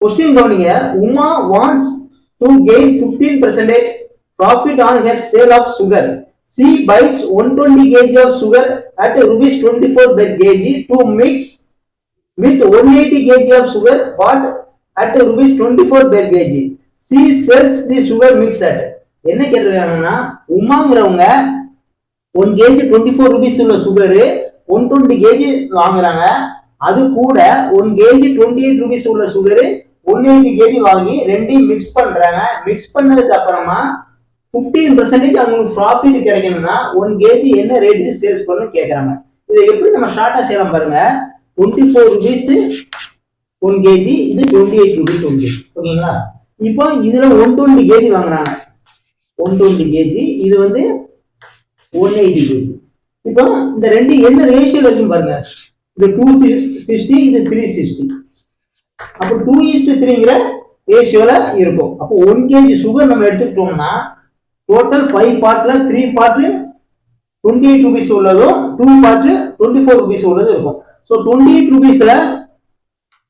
Question கவனிங்க. Uma wants to gain 15% profit on her sale of sugar. She buys 120 kg of sugar at rupees 24 per kg to mix with 180 kg of sugar bought at rupees 24 per kg. She sells the sugar mix at என்ன கேட்டிருக்காங்கன்னா உமாங்கிறவங்க 1 kg 24 rupees உள்ள sugar 120 kg வாங்குறாங்க. அது கூட 1 kg 28 rupees உள்ள sugar 180 kg வாங்கி ரெண்டையும் mix பண்றாங்க. Mix பண்ணதுக்கு அப்புறமா 15% அவங்களுக்கு ப்ராஃபிட் கிடைக்கணும்னா 1 kg என்ன ரேட்டுக்கு சேல்ஸ் பண்ணணும் கேட்கறாங்க. இதை எப்படி நம்ம ஷார்ட்டா செய்யலாம் பாருங்க. 24 rupees 1 kg, இது 28 rupees 1 kg. ஓகேங்களா? இப்போ இதுல 120 kg வாங்குறாங்க. 120 kg, இது வந்து 180 kg. இப்போ இந்த ரெண்டு என்ன ரேஷியோல இருக்குன்னு பாருங்க. இது 260, இது 360. அப்போ 2:3ங்கிற ரேஷியோல இருக்கும். அப்போ 1 kg சுகர் நம்ம எடுத்துக்கிட்டோம்னா டோட்டல் 5 பார்ட்ல 3 பார்ட் 28 rupees உள்ளதும் 2 பார்ட் 24 rupees உள்ளதும் இருக்கும். ஸோ 28 rupeesல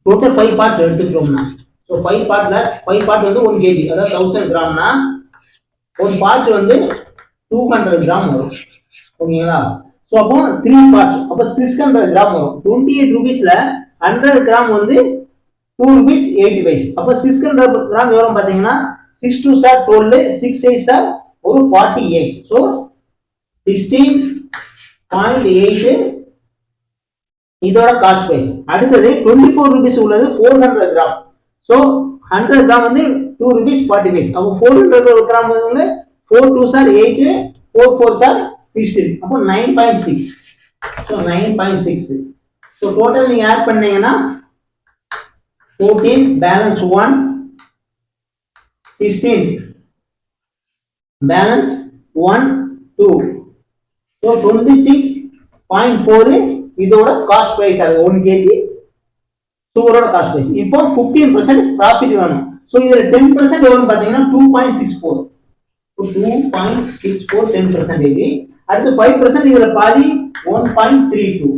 டோட்டல் 5 பார்ட் எடுத்துக்கிட்டோம்னா, ஸோ 5 பார்ட் வந்து 1 kg, அதாவது 1000 கிராம்னா ஒரு பார்ட் வந்து 200 கிராம் வரும். ஓகேங்களா? ஸோ அப்போ 3 பார்ட், அப்போ 600 கிராம் வரும். 28 rupeesல 100 கிராம் வந்து 2 rupees 80 paise. அப்போ 600 கிராம் எவ்வளோ பார்த்தீங்கன்னா 6 2s are 12, 6 8s are ஒரு 48. ஸோ 16.8 இதோட காஸ்ட் பிரைஸ். அடுத்தது 24 rupees உள்ளது 400 கிராம். ஸோ 100 கிராம் வந்து 2 rupees 40 paise. அப்போ 400 கிராம் வந்து 4 2s are 8, 4 4s are 16. அப்போ 9.6. ஸோ 9.6. ஸோ டோட்டல் நீங்க ஆட் பண்ணீங்கன்னா 14 பேலன்ஸ் 1, 16 பேலன்ஸ் 1 2. ஸோ 26.4 இதோட காஸ்ட் பிரைஸ் ஆகுது. 1 kg சுகரோட காஸ்ட் பிரைஸ். இப்போ 15% ப்ராஃபிட் வேணும். ஸோ இதுல 10% எவ்வளவு பாத்தீங்கன்னா 2.64. 2.64 10%. அடுத்து 5% இதுல பாதி 1.32.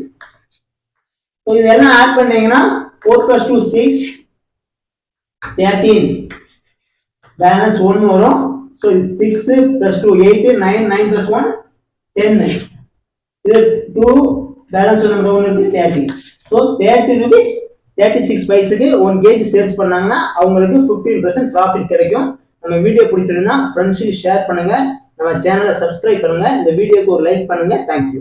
ஸோ இதெல்லாம் ஆட் பண்ணீங்கன்னா 4 + 2 6, 13 பேலன்ஸ் 1 வரும். ஸோ 6 + 2 8, 9 9 + 1 10. இது 2 பேலன்ஸ் நம்பர் 1 இருக்கு 30. ஸோ 30 rupees 36 பைசைக்கு 1 kg சேல்ஸ் பண்ணாங்கன்னா அவங்களுக்கு 15% ப்ராஃபிட் கிடைக்கும். நம்ம வீடியோ பிடிச்சிருந்தா ஃப்ரெண்ட்ஸுக்கு ஷேர் பண்ணுங்க, நம்ம சேனலை சப்ஸ்கிரைப் பண்ணுங்க, இந்த வீடியோக்கு ஒரு லைக் பண்ணுங்க. தேங்க்யூ.